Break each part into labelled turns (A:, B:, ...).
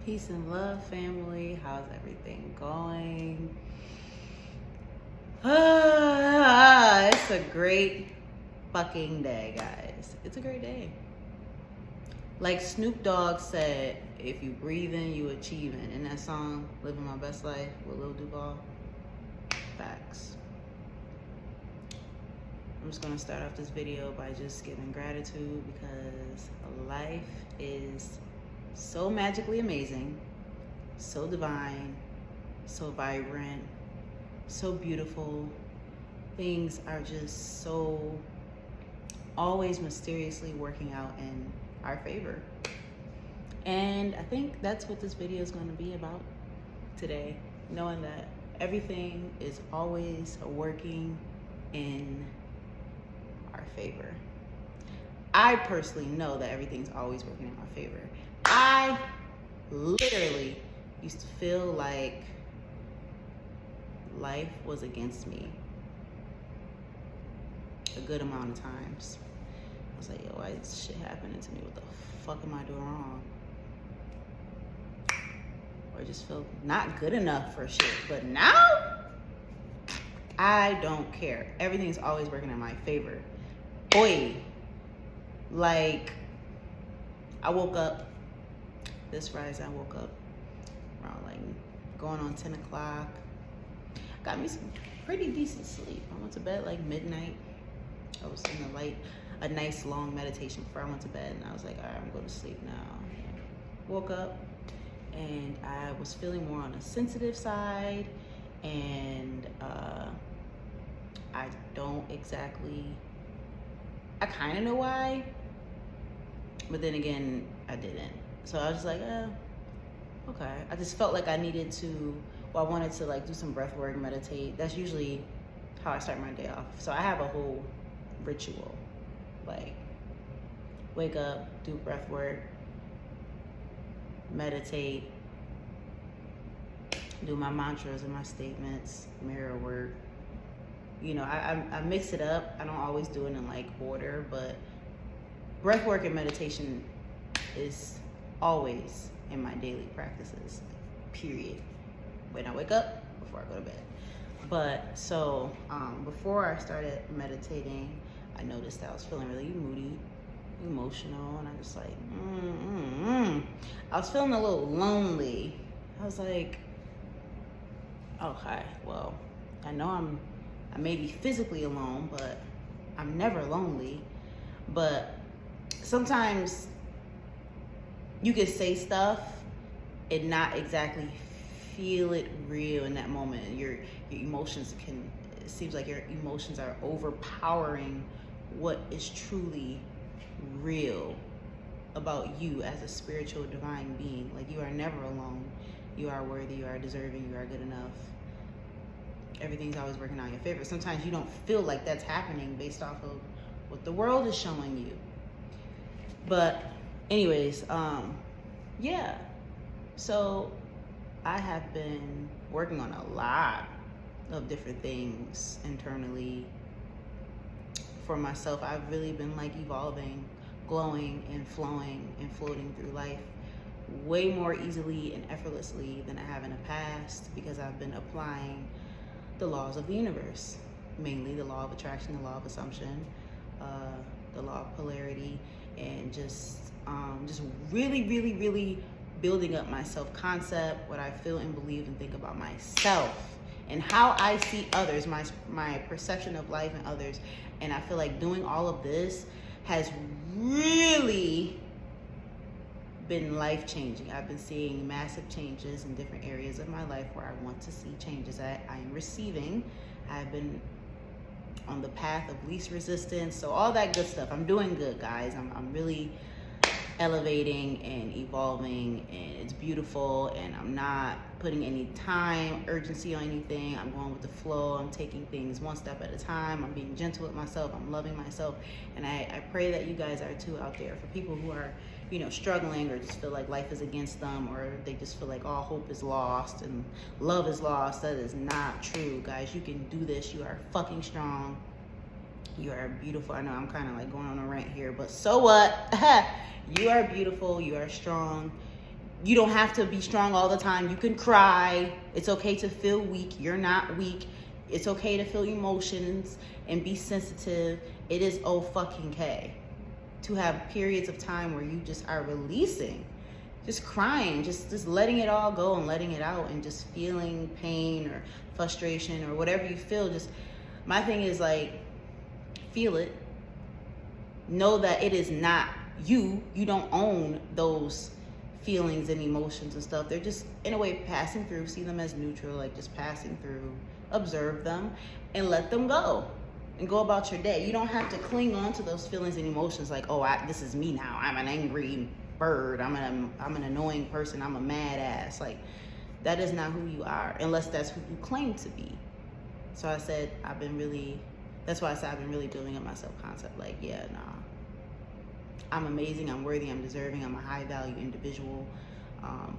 A: Peace and love, family. How's everything going? It's a great fucking day, guys. It's a great day. Like Snoop Dogg said, if you breathing, you achieving. In that song, Living My Best Life with Lil Duval. Facts. I'm just gonna start off this video by just giving gratitude because life is so magically amazing, so divine, so vibrant, so beautiful. Things are just so always mysteriously working out in our favor. And I think that's what this video is going to be about today, knowing that everything is always working in our favor. I personally know that everything's always working in my favor. I literally used to feel like life was against me a good amount of times. I was like, yo, why is this shit happening to me? What the fuck am I doing wrong? Or I just feel not good enough for shit. But now, I don't care. Everything's always working in my favor. Boy, like, I woke up, this rise, I woke up around like going on 10 o'clock. Got me some pretty decent sleep. I went to bed like midnight. I was in a nice long meditation before I went to bed, and I was like, all right, I'm going to sleep now. Woke up, and I was feeling more on a sensitive side, and I don't exactly, I kind of know why, but then again, I didn't. So I was just like, okay. I just felt like I needed to, I wanted to like do some breath work, meditate. That's usually how I start my day off. So I have a whole ritual, like wake up, do breath work, meditate, do my mantras and my statements, mirror work. You know, I mix it up. I don't always do it in like order, but breath work and meditation is always in my daily practices, period. When I wake up, before I go to bed. But so before I started meditating, I noticed that I was feeling really moody, emotional, and I just like, I was feeling a little lonely. I was like, okay, well, I know I may be physically alone, but I'm never lonely. But sometimes you can say stuff and not exactly feel it real in that moment. Your emotions it seems like your emotions are overpowering what is truly real about you as a spiritual divine being. Like, you are never alone. You are worthy, you are deserving, you are good enough. Everything's always working out in your favor. Sometimes you don't feel like that's happening based off of what the world is showing you. But anyways, yeah. So I have been working on a lot of different things internally for myself. I've really been like evolving, glowing and flowing and floating through life way more easily and effortlessly than I have in the past, because I've been applying the laws of the universe, mainly the law of attraction, the law of assumption, the law of polarity, and just really building up my self-concept, what I feel and believe and think about myself, and how I see others, my perception of life and others. And I feel like doing all of this has really been life-changing. I've been seeing massive changes in different areas of my life where I want to see changes that I am receiving. I've been on the path of least resistance, so all that good stuff. I'm doing good, guys. I'm really elevating and evolving, and it's beautiful, and I'm not putting any time, urgency on anything. I'm going with the flow. I'm taking things one step at a time. I'm being gentle with myself. I'm loving myself, and I pray that you guys are too out there. For people who are, you know, struggling or just feel like life is against them, or they just feel like all hope is lost and love is lost, that is not true, guys. You can do this. You are fucking strong. You are beautiful. I know I'm kind of like going on a rant here, but so what? You are beautiful. You are strong. You don't have to be strong all the time. You can cry. It's okay to feel weak. You're not weak. It's okay to feel emotions and be sensitive. It is okay to have periods of time where you just are releasing, just crying, just letting it all go and letting it out, and just feeling pain or frustration or whatever you feel. Just, my thing is like, feel it. Know that it is not you. You don't own those feelings and emotions and stuff. They're just, in a way, passing through. See them as neutral, like just passing through. Observe them and let them go and go about your day. You don't have to cling on to those feelings and emotions like, oh, this is me now. I'm an angry bird. I'm an annoying person. I'm a mad ass. Like, that is not who you are, unless that's who you claim to be. So I said, that's why I said I've been really building up my self-concept. Like, yeah, nah, I'm amazing, I'm worthy, I'm deserving, I'm a high value individual.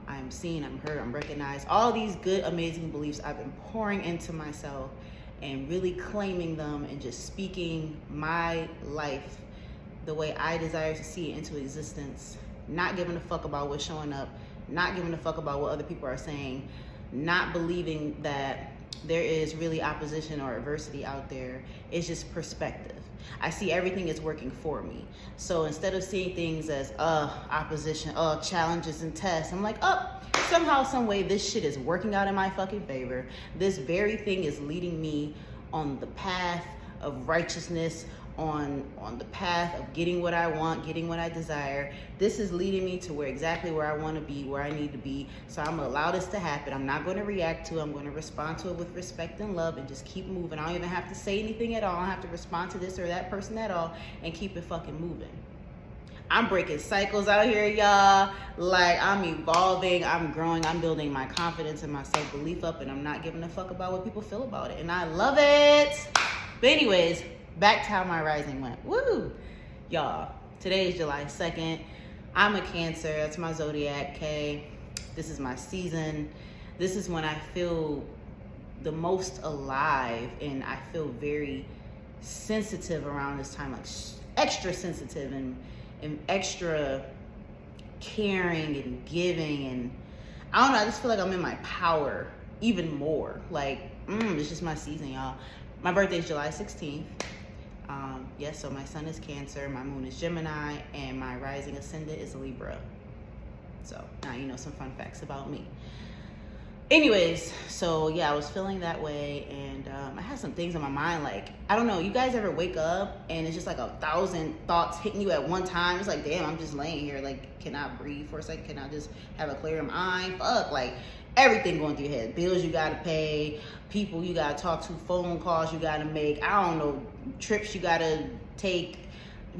A: I'm seen, I'm heard, I'm recognized. All these good, amazing beliefs I've been pouring into myself and really claiming them and just speaking my life the way I desire to see it into existence. Not giving a fuck about what's showing up, not giving a fuck about what other people are saying, not believing that there is really opposition or adversity out there. It's just perspective. I see everything is working for me. So instead of seeing things as opposition, challenges and tests, I'm like, somehow, some way, this shit is working out in my fucking favor. This very thing is leading me on the path of righteousness, on the path of getting what I want, getting what I desire. This is leading me to exactly where I want to be, where I need to be. So I'm gonna allow this to happen. I'm not going to react to it. I'm going to respond to it with respect and love and just keep moving. I don't even have to say anything at all. I don't have to respond to this or that person at all, and keep it fucking moving. I'm breaking cycles out here, y'all. Like, I'm evolving, I'm growing, I'm building my confidence and my self-belief up, and I'm not giving a fuck about what people feel about it. And I love it. But anyways, back to how my rising went. Woo! Y'all, today is July 2nd. I'm a Cancer. That's my zodiac, okay? This is my season. This is when I feel the most alive, and I feel very sensitive around this time, like extra sensitive and extra caring and giving, and I don't know, I just feel like I'm in my power even more. Like, it's just my season, y'all. My birthday is July 16th. Yes, so my sun is Cancer, my moon is Gemini, and my rising ascendant is Libra. So now you know some fun facts about me. Anyways, so yeah, I was feeling that way, and I had some things on my mind. Like, I don't know, you guys ever wake up and it's just like 1,000 thoughts hitting you at one time? It's like, damn, I'm just laying here. Like, can I breathe for a second? Can I just have a clear mind? Fuck, like, everything going through your head. Bills you gotta pay, people you gotta talk to, phone calls you gotta make, I don't know, trips you gotta take,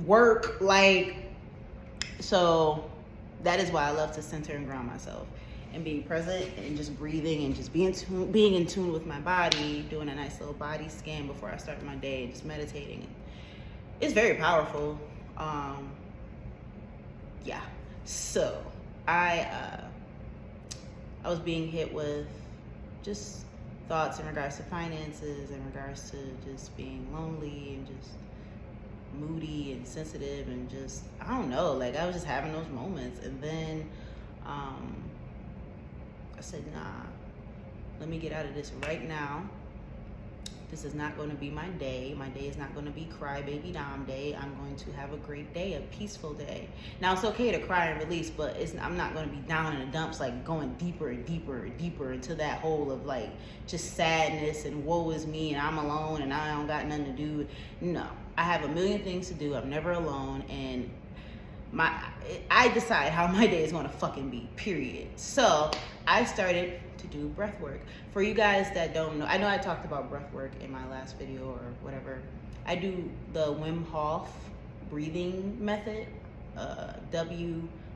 A: work, like, so that is why I love to center and ground myself and being present and just breathing and just being in tune with my body, doing a nice little body scan before I start my day, just meditating. It's very powerful. Yeah, so I was being hit with just thoughts in regards to finances, in regards to just being lonely and just moody and sensitive, and just, I don't know, like, I was just having those moments. And then I said, nah, let me get out of this right now. This is not going to be my day. My day is not going to be crybaby dom day. I'm going to have a great day, a peaceful day. Now, it's okay to cry and release, but I'm not going to be down in the dumps, like going deeper and deeper and deeper into that hole of like just sadness and woe is me and I'm alone and I don't got nothing to do. No, I have a million things to do. I'm never alone, and I decide how my day is going to fucking be, period. So I started to do breath work. For you guys that don't know, I know I talked about breath work in my last video or whatever. I do the Wim Hof breathing method. W-I-M,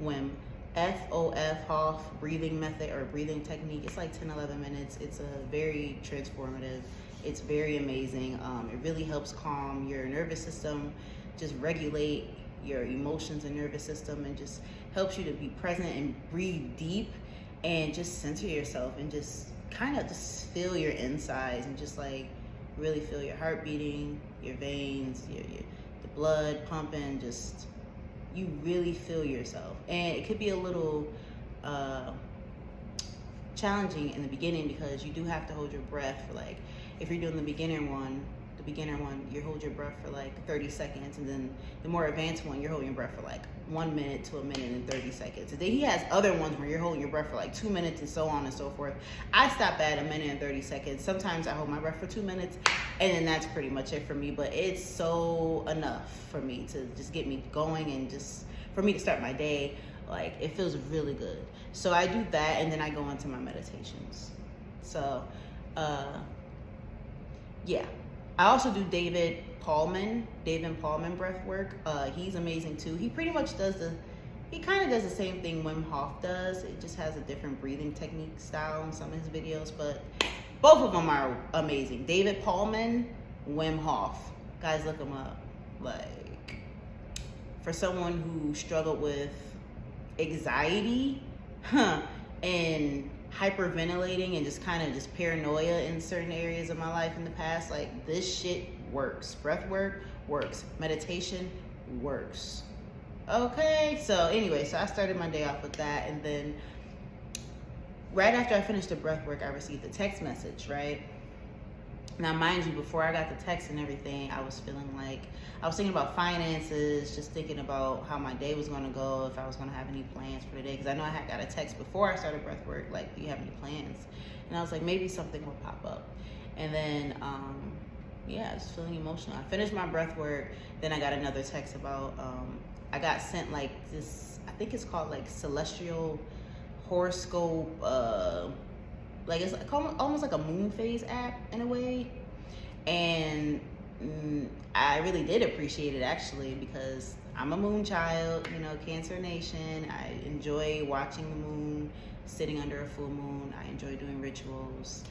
A: Wim, F-O-F, Hof breathing method or breathing technique. It's like 10-11 minutes. It's a very transformative. It's very amazing. It really helps calm your nervous system, just regulate your emotions and nervous system, and just helps you to be present and breathe deep and just center yourself and just kind of just feel your insides and just like really feel your heart beating, your veins, the blood pumping, just, you really feel yourself. And it could be a little challenging in the beginning because you do have to hold your breath for like, if you're doing the beginner one, you hold your breath for like 30 seconds, and then the more advanced one, you're holding your breath for like 1 minute to 1 minute and 30 seconds. And then he has other ones where you're holding your breath for like 2 minutes and so on and so forth. I stop at 1 minute and 30 seconds. Sometimes I hold my breath for 2 minutes, and then that's pretty much it for me. But it's so enough for me to just get me going and just for me to start my day. Like, it feels really good. So I do that, and then I go into my meditations. So, yeah. I also do David Paulman breath work. He's amazing too. He pretty much he kind of does the same thing Wim Hof does. It just has a different breathing technique style in some of his videos, but both of them are amazing. David Paulman, Wim Hof. Guys, look them up. Like, for someone who struggled with anxiety, and hyperventilating and just kind of just paranoia in certain areas of my life in the past, like, this shit works. Breath work works. Meditation works. Okay, so anyway, so I started my day off with that, and then right after I finished the breath work, I received a text message, right? Now, mind you, before I got the text and everything, I was feeling like, I was thinking about finances, just thinking about how my day was going to go, if I was going to have any plans for the day. Because I know I had got a text before I started breath work, like, do you have any plans? And I was like, maybe something will pop up. And then, yeah, I was feeling emotional. I finished my breath work. Then I got another text about, I got sent like this, I think it's called like celestial horoscope, like it's like almost like a moon phase app in a way. And I really did appreciate it, actually, because I'm a moon child, you know, Cancer Nation. I enjoy watching the moon, sitting under a full moon. I enjoy doing rituals,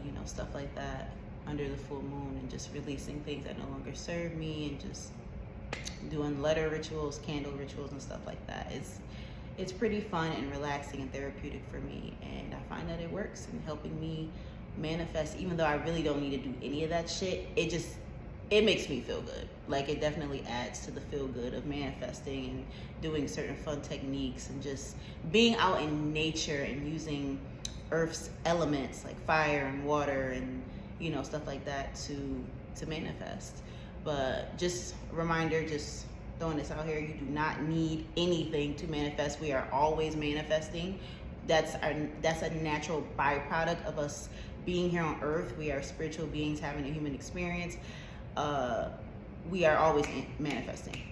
A: you know, stuff like that under the full moon, and just releasing things that no longer serve me, and just doing letter rituals, candle rituals, and stuff like that. It's pretty fun and relaxing and therapeutic for me, and I find that it works in helping me manifest. Even though I really don't need to do any of that shit, it makes me feel good. Like, it definitely adds to the feel good of manifesting and doing certain fun techniques, and just being out in nature and using Earth's elements like fire and water and, you know, stuff like that to manifest. But just a reminder, just throwing this out here, you do not need anything to manifest. We are always manifesting. That's a natural byproduct of us being here on Earth. We are spiritual beings having a human experience. We are always manifesting,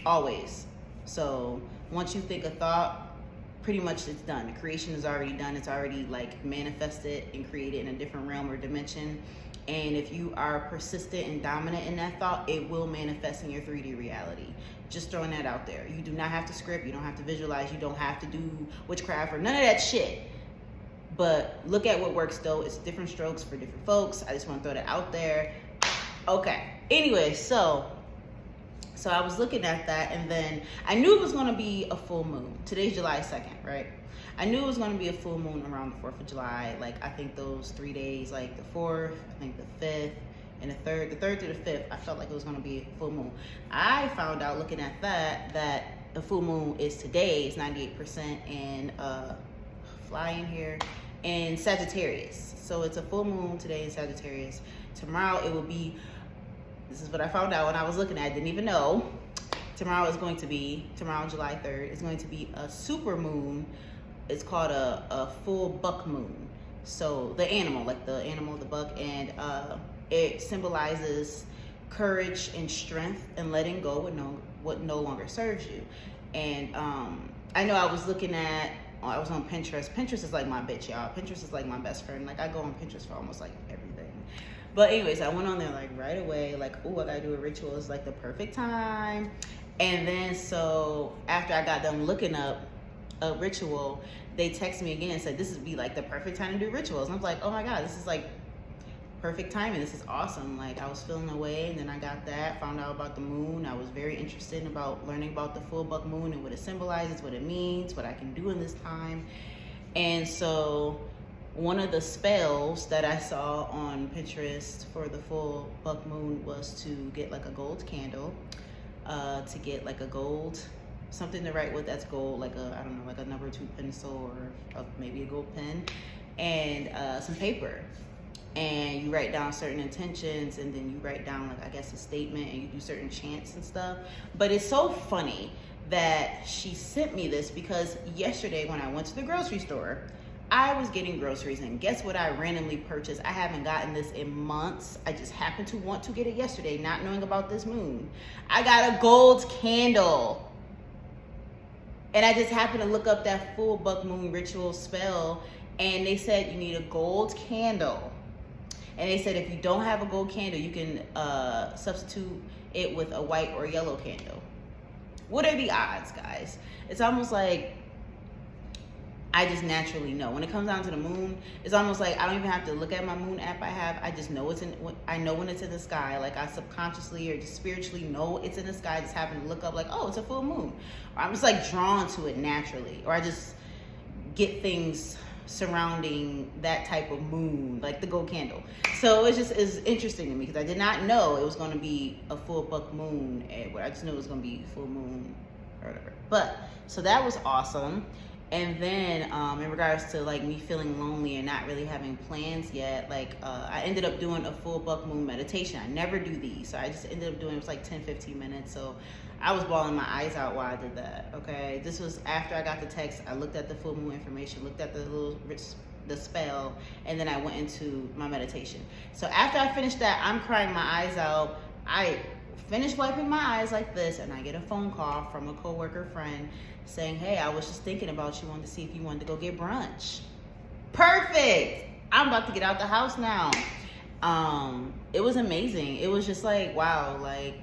A: always. So once you think a thought, pretty much it's done. The creation is already done. It's already like manifested and created in a different realm or dimension. And if you are persistent and dominant in that thought, it will manifest in your 3D reality. Just throwing that out there. You do not have to script. You don't have to visualize. You don't have to do witchcraft or none of that shit. But look at what works, though. It's different strokes for different folks. I just want to throw that out there. Okay. Anyway, so I was looking at that, and then I knew it was going to be a full moon. Today's July 2nd, right? I knew it was going to be a full moon around the 4th of July. Like, I think those 3 days, like the 4th, I think the 5th, and the 3rd to the 5th, I felt like it was going to be a full moon. I found out looking at that the full moon is today. It's 98% in flying here in Sagittarius. So it's a full moon today in Sagittarius. Tomorrow it will be, this is what I found out when I was looking at it, didn't even know. Tomorrow, July 3rd, is going to be a super moon. It's called a full buck moon. So the animal, the buck, and it symbolizes courage and strength and letting go with what no longer serves you. And I know I was on Pinterest. Pinterest is like my bitch, y'all. Pinterest is like my best friend. Like, I go on Pinterest for almost like everything. But anyways, I went on there like right away, like, oh, I gotta do a ritual. It's like the perfect time. And then so after I got done looking up a ritual, they texted me again and said this would be like the perfect time to do rituals. And I was like, oh my God, this is like perfect timing. This is awesome. Like, I was feeling away, and then I got that, found out about the moon. I was very interested in learning about the full buck moon and what it symbolizes, what it means, what I can do in this time. And so one of the spells that I saw on Pinterest for the full buck moon was to get like a gold candle, to get like a gold, something to write with that's gold, like a, I don't know, like a number 2 pencil or maybe a gold pen, and some paper. And you write down certain intentions, and then you write down, like, I guess a statement, and you do certain chants and stuff. But it's so funny that she sent me this, because yesterday when I went to the grocery store, I was getting groceries, and guess what I randomly purchased? I haven't gotten this in months. I just happened to want to get it yesterday, not knowing about this moon. I got a gold candle. And I just happened to look up that full buck moon ritual spell, and they said you need a gold candle. And they said if you don't have a gold candle, you can substitute it with a white or yellow candle. What are the odds, guys? It's almost like I just naturally know. When it comes down to the moon, it's almost like I don't even have to look at my moon app I have. I just know I know when it's in the sky. Like I subconsciously or just spiritually know it's in the sky. I just happen to look up like, oh, it's a full moon. Or I'm just like drawn to it naturally. Or I just get things surrounding that type of moon, like the gold candle. So it's interesting to me, because I did not know it was going to be a full buck moon. I just knew it was going to be full moon or whatever. But so that was awesome. And then in regards to like me feeling lonely and not really having plans yet, like I ended up doing a full buck moon meditation. I never do these, so I just ended up doing, it was like 10-15 minutes. So I was bawling my eyes out while I did that. Okay, this was after I got the text. I looked at the full moon information, looked at the spell, and then I went into my meditation. So after I finished that, I'm crying my eyes out. I finished wiping my eyes like this, and I get a phone call from a coworker friend saying, hey, I was just thinking about you, wanted to see if you wanted to go get brunch. Perfect. I'm about to get out the house now. It was amazing. It was just like, wow, like,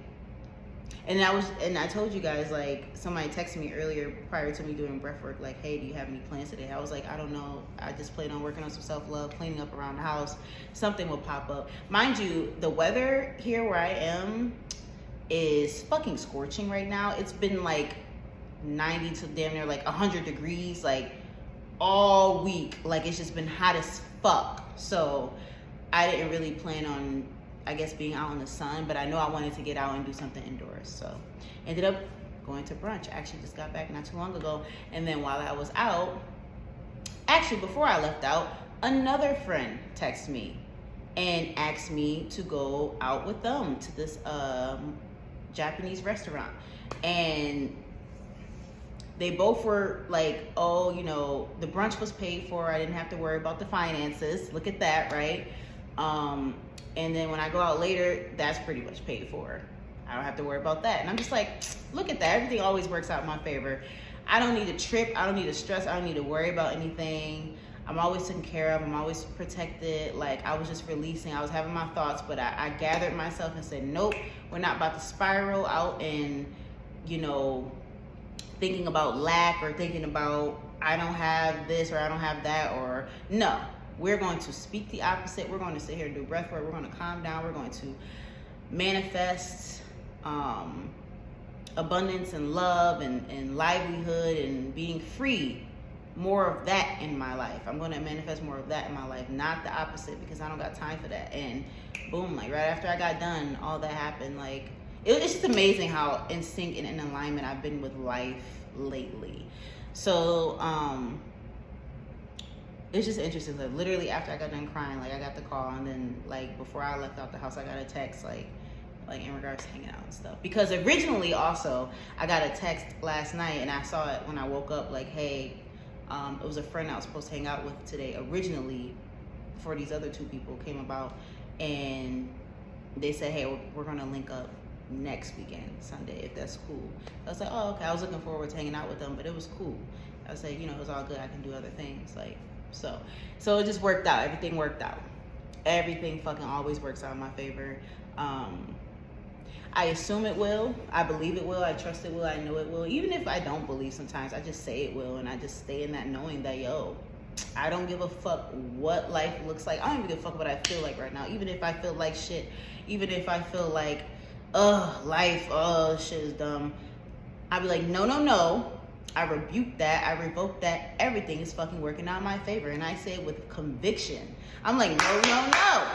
A: and I told you guys, like, somebody texted me earlier prior to me doing breath work, like, hey, do you have any plans today? I was like, I don't know. I just plan on working on some self-love, cleaning up around the house. Something will pop up. Mind you, the weather here where I am is fucking scorching right now. It's been like 90 to damn near like 100 degrees, like all week. Like it's just been hot as fuck. So I didn't really plan on, I guess, being out in the sun, but I know I wanted to get out and do something indoors. So ended up going to brunch. I actually just got back not too long ago. And then while I was out, actually before I left out, another friend texted me and asked me to go out with them to this Japanese restaurant. And they both were like, oh, you know, the brunch was paid for. I didn't have to worry about the finances. Look at that, right? And then when I go out later, that's pretty much paid for. I don't have to worry about that. And I'm just like, look at that. Everything always works out in my favor. I don't need to trip. I don't need to stress. I don't need to worry about anything. I'm always taken care of. I'm always protected. Like I was just releasing. I was having my thoughts, but I gathered myself and said, nope, we're not about to spiral out and, you know, thinking about lack or thinking about I don't have this or I don't have that, or no. We're going to speak the opposite. We're going to sit here and do breath work. We're going to calm down. We're going to manifest abundance and love and livelihood and being free. More of that in my life. I'm going to manifest more of that in my life, not the opposite, because I don't got time for that. And boom, like right after I got done, all that happened. Like it's just amazing how in sync and in alignment I've been with life lately. So it's just interesting. Like literally after I got done crying, like I got the call, and then like before I left out the house, I got a text like in regards to hanging out and stuff. Because originally also I got a text last night and I saw it when I woke up, like, hey, it was a friend I was supposed to hang out with today originally before these other two people came about, and they said, hey, we're gonna link up next weekend, Sunday, if that's cool. I was like, oh, okay. I was looking forward to hanging out with them, but it was cool. I was like, you know, it was all good. I can do other things. Like, so it just worked out. Everything worked out. Everything fucking always works out in my favor. I assume it will. I believe it will. I trust it will. I know it will. Even if I don't believe sometimes, I just say it will. And I just stay in that knowing that, yo, I don't give a fuck what life looks like. I don't even give a fuck what I feel like right now. Even if I feel like shit. Even if I feel like, life, shit is dumb. I'd be like, no. I rebuke that. I revoke that. Everything is fucking working out in my favor. And I say it with conviction. I'm like, no.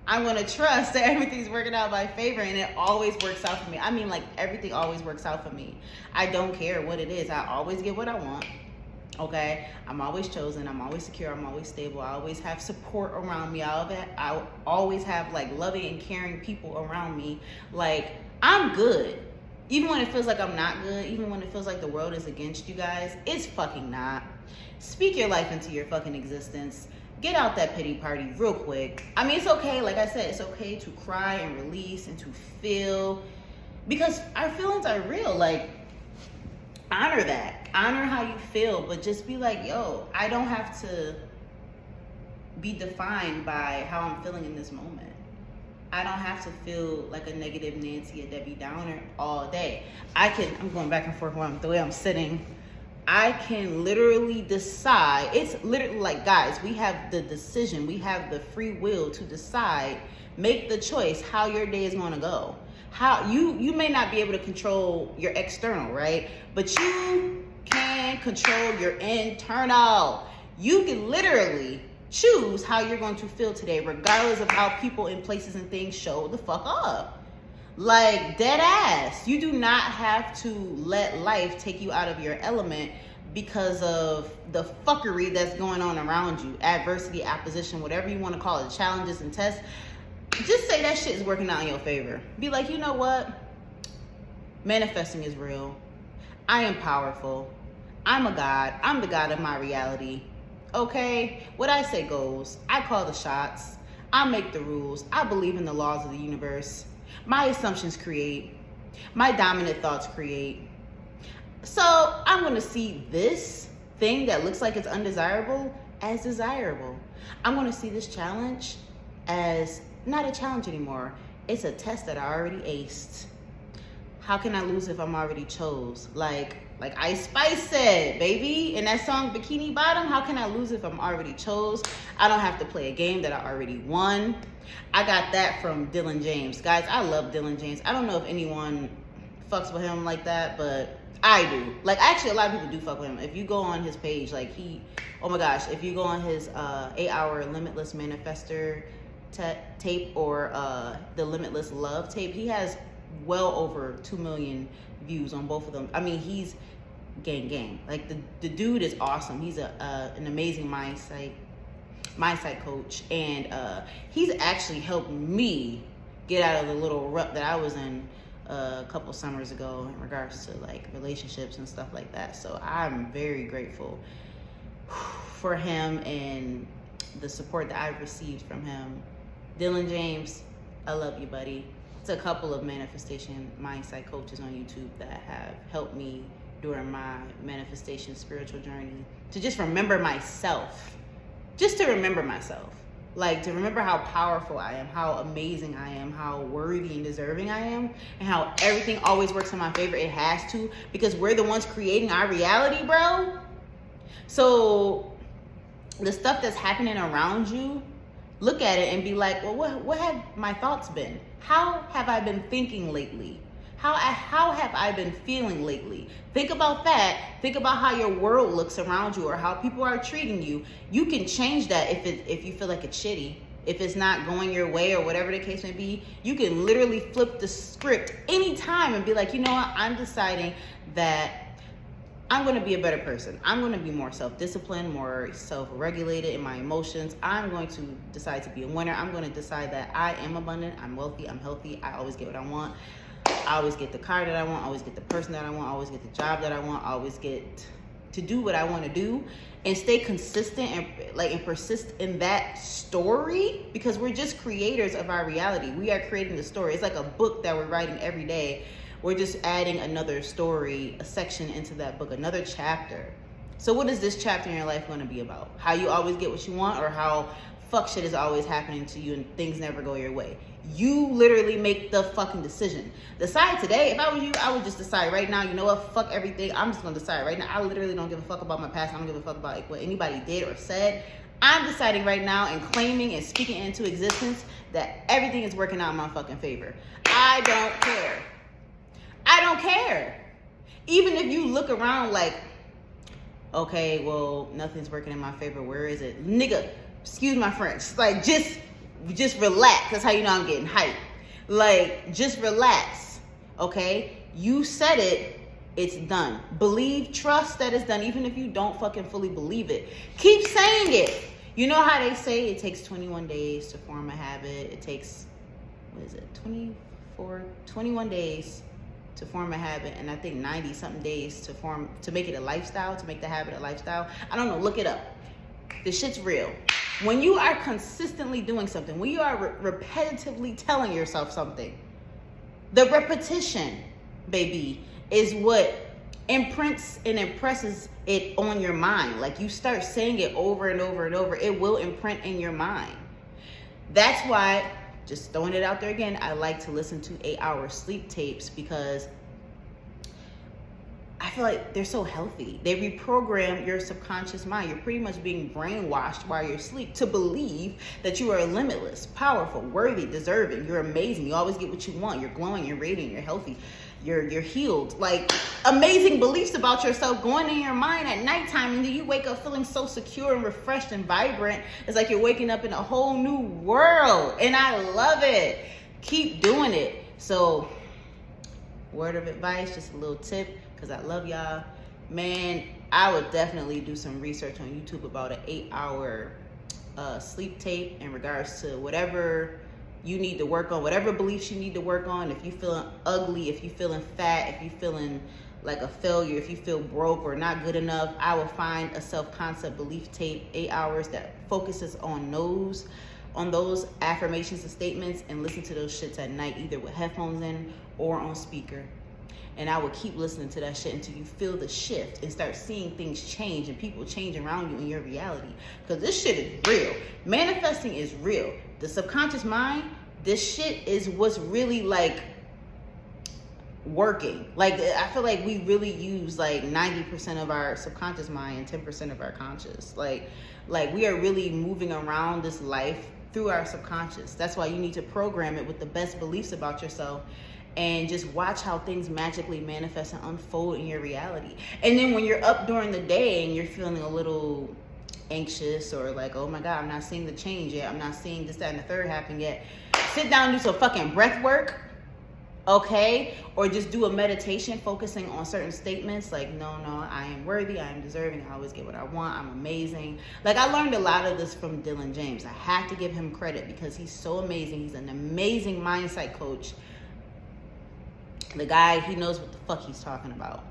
A: I'm going to trust that everything's working out in my favor, and it always works out for me. I mean, like, everything always works out for me. I don't care what it is. I always get what I want. Okay? I'm always chosen. I'm always secure. I'm always stable. I always have support around me. I always have, like, loving and caring people around me. Like, I'm good. Even when it feels like I'm not good, even when it feels like the world is against you guys, it's fucking not. Speak your life into your fucking existence. Get out that pity party real quick. I mean, it's okay. Like I said, it's okay to cry and release and to feel, because our feelings are real. Like, honor that. Honor how you feel, but just be like, yo, I don't have to be defined by how I'm feeling in this moment. I don't have to feel like a negative Nancy, a Debbie Downer all day. I'm going back and forth the way I'm sitting. I can literally decide. It's literally like, guys, we have the decision. We have the free will to decide, make the choice how your day is going to go. How you may not be able to control your external, right? But you can control your internal. You can literally choose how you're going to feel today, regardless of how people and places and things show the fuck up. Like, dead ass. You do not have to let life take you out of your element because of the fuckery that's going on around you. Adversity, opposition, whatever you want to call it, challenges and tests. Just say that shit is working out in your favor. Be like, you know what? Manifesting is real. I am powerful. I'm a god. I'm the god of my reality. Okay? What I say goes. I call the shots. I make the rules. I believe in the laws of the universe. My assumptions create. My dominant thoughts create. So I'm going to see this thing that looks like it's undesirable as desirable. I'm going to see this challenge as not a challenge anymore. It's a test that I already aced. How can I lose if I'm already chose? Like Ice Spice said, baby, in that song Bikini Bottom, how can I lose if I'm already chose? I don't have to play a game that I already won. I got that from Dylan James. Guys, I love Dylan James. I don't know if anyone fucks with him like that, but I do. Like, actually, a lot of people do fuck with him. If you go on his page, like, oh my gosh, if you go on his 8-hour Limitless Manifestor tape or the Limitless Love tape, he has well over 2 million views on both of them. I mean, he's gang. Like, the dude is awesome. He's an amazing mindset coach, and he's actually helped me get out of the little rut that I was in a couple summers ago in regards to, like, relationships and stuff like that. So I'm very grateful for him and the support that I've received from him. Dylan James, I love you, buddy. It's a couple of manifestation mindset coaches on YouTube that have helped me during my manifestation spiritual journey to just remember myself. Just to remember myself. Like, to remember how powerful I am, how amazing I am, how worthy and deserving I am, and how everything always works in my favor. It has to, because we're the ones creating our reality, bro. So the stuff that's happening around you, look at it and be like, well, what have my thoughts been? How have I been thinking lately? How have I been feeling lately? Think about that. Think about how your world looks around you or how people are treating you. You can change that if you feel like it's shitty. If it's not going your way or whatever the case may be, you can literally flip the script anytime and be like, you know what? I'm deciding that I'm going to be a better person. I'm going to be more self-disciplined, more self-regulated in my emotions. I'm going to decide to be a winner. I'm going to decide that I am abundant. I'm wealthy. I'm healthy. I always get what I want. I always get the car that I want. I always get the person that I want. I always get the job that I want. I always get to do what I want to do and stay consistent and persist in that story, because we're just creators of our reality. We are creating the story. It's like a book that we're writing every day. We're just adding another story, a section into that book, another chapter. So what is this chapter in your life going to be about? How you always get what you want, or how fuck shit is always happening to you and things never go your way? You literally make the fucking decision. Decide today. If I was you, I would just decide right now, you know what, fuck everything. I'm just going to decide right now. I literally don't give a fuck about my past. I don't give a fuck about like what anybody did or said. I'm deciding right now and claiming and speaking into existence that everything is working out in my fucking favor. I don't care. I don't care. Even if you look around like, okay, well, nothing's working in my favor. Where is it? Nigga, excuse my French. Like, just Just relax. That's how you know I'm getting hyped. Like, just relax, okay? You said it, it's done. Believe, trust that it's done, even if you don't fucking fully believe it. Keep saying it. You know how they say it takes 21 days to form a habit. It takes, 21 days to form a habit, and I think 90 something days to make it a lifestyle, to make the habit a lifestyle. I don't know, look it up. This shit's real. When you are consistently doing something, when you are repetitively telling yourself something, the repetition, baby, is what imprints and impresses it on your mind. Like, you start saying it over and over and over, it will imprint in your mind. That's why, just throwing it out there again, I like to listen to 8-hour sleep tapes, because I feel like they're so healthy. They reprogram your subconscious mind. You're pretty much being brainwashed while you're asleep to believe that you are limitless, powerful, worthy, deserving. You're amazing. You always get what you want. You're glowing, you're radiant, you're healthy, you're healed. Like, amazing beliefs about yourself going in your mind at nighttime, and then you wake up feeling so secure and refreshed and vibrant. It's like you're waking up in a whole new world, and I love it. Keep doing it. So, word of advice, just a little tip, because I love y'all. Man, I would definitely do some research on YouTube about an 8-hour sleep tape in regards to whatever you need to work on, whatever beliefs you need to work on. If you feeling ugly, if you feeling fat, if you feeling like a failure, if you feel broke or not good enough, I will find a self-concept belief tape, 8 hours, that focuses on those affirmations and statements, and listen to those shits at night, either with headphones in or on speaker. And I would keep listening to that shit until you feel the shift and start seeing things change and people change around you in your reality. Because this shit is real. Manifesting is real. The subconscious mind, this shit is what's really like working. Like, I feel like we really use like 90% of our subconscious mind and 10% of our conscious. Like we are really moving around this life through our subconscious. That's why you need to program it with the best beliefs about yourself, and just watch how things magically manifest and unfold in your reality. And then when you're up during the day and you're feeling a little anxious, or like, oh my God, I'm not seeing the change yet, I'm not seeing this, that, and the third happen yet, sit down and do some fucking breath work, okay? Or just do a meditation focusing on certain statements like, no, I am worthy, I am deserving, I always get what I want, I'm amazing. Like, I learned a lot of this from Dylan James. I have to give him credit because he's so amazing. He's an amazing mindset coach. The guy, he knows what the fuck he's talking about.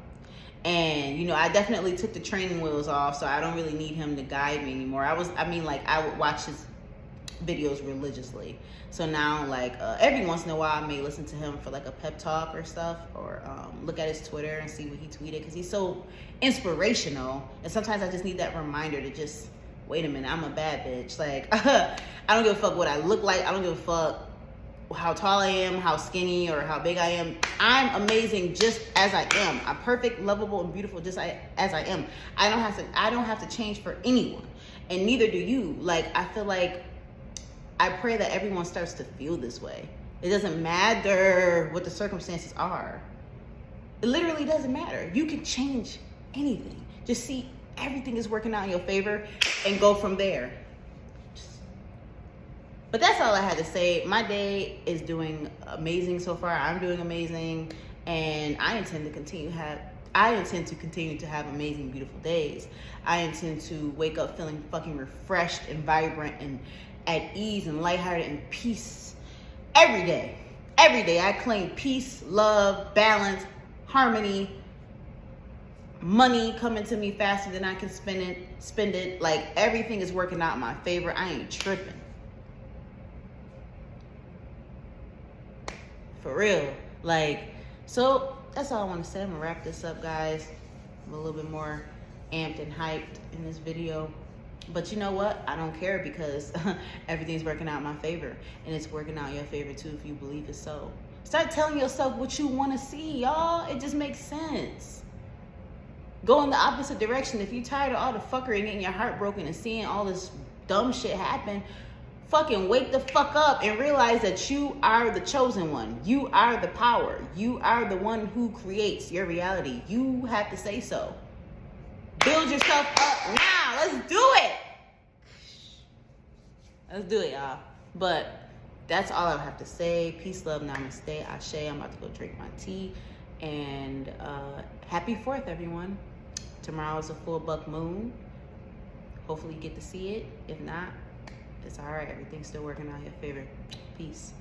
A: And, you know, I definitely took the training wheels off, so I don't really need him to guide me anymore. I would watch his videos religiously. So now, like, every once in a while, I may listen to him for, like, a pep talk or stuff, or look at his Twitter and see what he tweeted, because he's so inspirational. And sometimes I just need that reminder to just, wait a minute, I'm a bad bitch. Like, I don't give a fuck what I look like. I don't give a fuck how tall I am, how skinny, or how big I am. I'm amazing just as I am. I'm perfect, lovable, and beautiful just as I am. I don't have to change for anyone, and neither do you. Like, I feel like, I pray that everyone starts to feel this way. It doesn't matter what the circumstances are. It literally doesn't matter. You can change anything. Just see everything is working out in your favor and go from there. But that's all I had to say. My day is doing amazing so far. I'm doing amazing, and I intend to continue to have amazing, beautiful days. I intend to wake up feeling fucking refreshed and vibrant and at ease and lighthearted and peace every day. Every day I claim peace, love, balance, harmony, money coming to me faster than I can spend it. Like, everything is working out in my favor. I ain't tripping. For real. Like, so that's all I want to say. I'm gonna wrap this up, guys. I'm a little bit more amped and hyped in this video. But you know what? I don't care, because everything's working out in my favor. And it's working out in your favor too, if you believe it so. Start telling yourself what you want to see, y'all. It just makes sense. Go in the opposite direction. If you're tired of all the fuckery and getting your heart broken and seeing all this dumb shit happen, fucking wake the fuck up and realize that you are the chosen one. You are the power. You are the one who creates your reality. You have to say so. Build yourself up now. Let's do it. Let's do it, y'all. But that's all I have to say. Peace, love, namaste, ashe. I'm about to go drink my tea. And happy 4th, everyone. Tomorrow is a full buck moon. Hopefully you get to see it. If not, it's all right. Everything's still working out in your favor. Peace.